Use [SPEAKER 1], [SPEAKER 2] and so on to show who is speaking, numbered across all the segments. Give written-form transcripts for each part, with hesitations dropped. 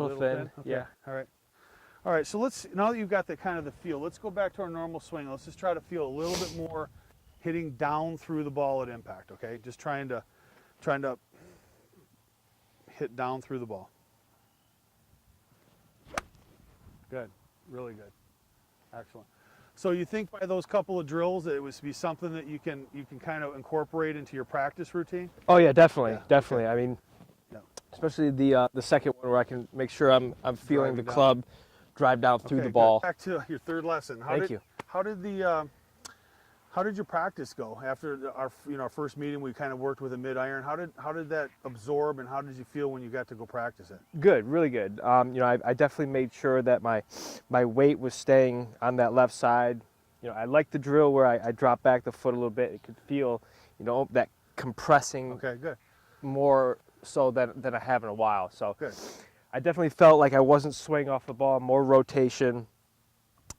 [SPEAKER 1] Little thin,
[SPEAKER 2] Okay.
[SPEAKER 1] yeah.
[SPEAKER 2] All right. All right, so let's, now that you've got the kind of the feel, let's go back to our normal swing. Let's just try to feel a little bit more hitting down through the ball at impact, okay? Just trying to hit down through the ball. Good, really good. Excellent. So you think by those couple of drills that it would be something that you can kind of incorporate into your practice routine?
[SPEAKER 1] Oh yeah, definitely,
[SPEAKER 2] Yeah,
[SPEAKER 1] definitely.
[SPEAKER 2] okay.
[SPEAKER 1] I mean,
[SPEAKER 2] Yeah.
[SPEAKER 1] especially the second one where I can make sure I'm feeling
[SPEAKER 2] Driving
[SPEAKER 1] the
[SPEAKER 2] down.
[SPEAKER 1] club drive down through
[SPEAKER 2] Okay,
[SPEAKER 1] the ball.
[SPEAKER 2] good. Back to your third lesson.
[SPEAKER 1] Thank you.
[SPEAKER 2] How did your practice go after our first meeting? We kind of worked with a mid iron. How did that absorb, and how did you feel when you got to go practice it?
[SPEAKER 1] Good, really good. I definitely made sure that my weight was staying on that left side. I like the drill where I drop back the foot a little bit. It could feel, that compressing.
[SPEAKER 2] Okay, good.
[SPEAKER 1] More so than I have in a while. So
[SPEAKER 2] Good.
[SPEAKER 1] I definitely felt like I wasn't swinging off the ball, more rotation,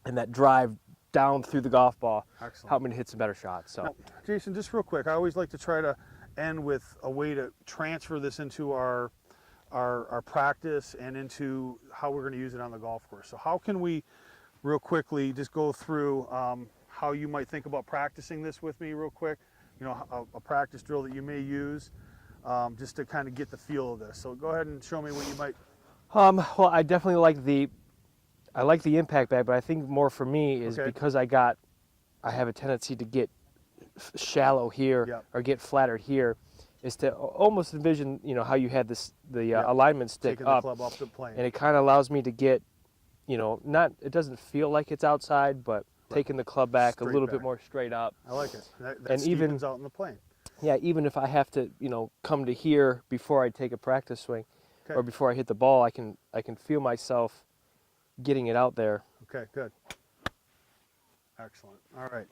[SPEAKER 1] and that drive down through the golf ball
[SPEAKER 2] Excellent.
[SPEAKER 1] helped me to hit some better shots. So,
[SPEAKER 2] now, Jason, just real quick, I always like to try to end with a way to transfer this into our practice and into how we're going to use it on the golf course. So how can we, real quickly, just go through how you might think about practicing this with me real quick? A practice drill that you may use just to kind of get the feel of this. So go ahead and show me what you might.
[SPEAKER 1] well, I definitely like the impact bag, but I think more for me is because I have a tendency to get shallow here
[SPEAKER 2] Yep.
[SPEAKER 1] or get flatter here, is to almost envision, how you had the alignment stick
[SPEAKER 2] Taking
[SPEAKER 1] up,
[SPEAKER 2] the club off the plane.
[SPEAKER 1] and it kind of allows me to get, it doesn't feel like it's outside, but taking the club back
[SPEAKER 2] Straight
[SPEAKER 1] a little
[SPEAKER 2] back.
[SPEAKER 1] bit more straight up.
[SPEAKER 2] I like it. That
[SPEAKER 1] And even-
[SPEAKER 2] Stevens out in the plane.
[SPEAKER 1] Yeah, even if I have to, come to here before I take a practice swing,
[SPEAKER 2] Okay.
[SPEAKER 1] or before I hit the ball, I can feel myself getting it out there.
[SPEAKER 2] Okay, good. Excellent. All right.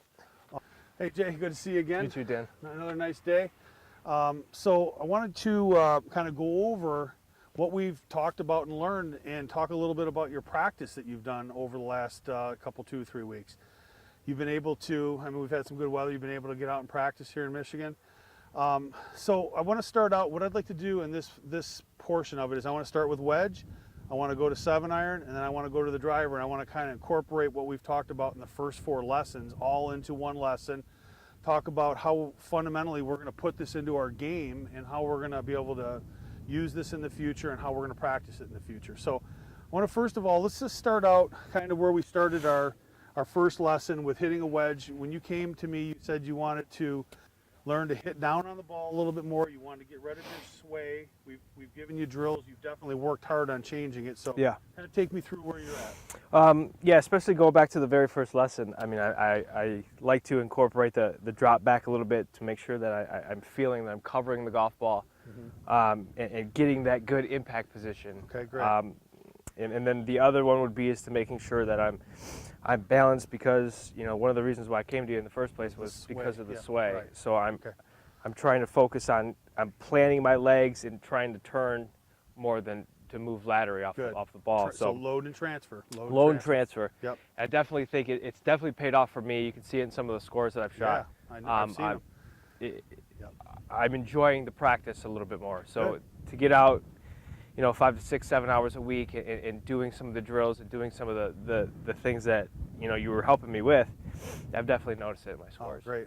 [SPEAKER 2] Hey, Jay, good to see you again.
[SPEAKER 1] You too, Dan.
[SPEAKER 2] Another nice day. So I wanted to kind of go over what we've talked about and learned, and talk a little bit about your practice that you've done over the last couple, 2-3 weeks. You've been able to, we've had some good weather, you've been able to get out and practice here in Michigan. So I want to start out, what I'd like to do in this portion of it is I want to start with wedge, I want to go to 7-iron, and then I want to go to the driver, and I want to kind of incorporate what we've talked about in the first 4 lessons all into one lesson, talk about how fundamentally we're going to put this into our game and how we're going to be able to use this in the future and how we're going to practice it in the future. So I want to, first of all, let's just start out kind of where we started our first lesson with hitting a wedge. When you came to me, you said you wanted to learn to hit down on the ball a little bit more. You wanted to get rid of your sway. We've given you drills. You've definitely worked hard on changing it. So
[SPEAKER 1] Yeah.
[SPEAKER 2] kind of take me through where you're at.
[SPEAKER 1] Yeah, especially going back to the very first lesson. I like to incorporate the drop back a little bit to make sure that I'm feeling that I'm covering the golf ball, and getting that good impact position.
[SPEAKER 2] Okay, great.
[SPEAKER 1] And then the other one would be is to making sure that I'm balanced, because one of the reasons why I came to you in the first place was
[SPEAKER 2] sway,
[SPEAKER 1] because of the
[SPEAKER 2] yeah,
[SPEAKER 1] sway.
[SPEAKER 2] right.
[SPEAKER 1] So I'm trying to focus on planting my legs and trying to turn more than to move laterally off the ball.
[SPEAKER 2] So load and transfer.
[SPEAKER 1] Load and transfer.
[SPEAKER 2] Yep.
[SPEAKER 1] I definitely think it's definitely paid off for me. You can see it in some of the scores that I've shot.
[SPEAKER 2] Yeah, I've seen them.
[SPEAKER 1] I'm enjoying the practice a little bit more. So
[SPEAKER 2] Good.
[SPEAKER 1] to get out, 5 to 6, 7 hours a week and doing some of the drills and doing some of the things that you were helping me with, I've definitely noticed it in my scores.
[SPEAKER 2] Oh, great.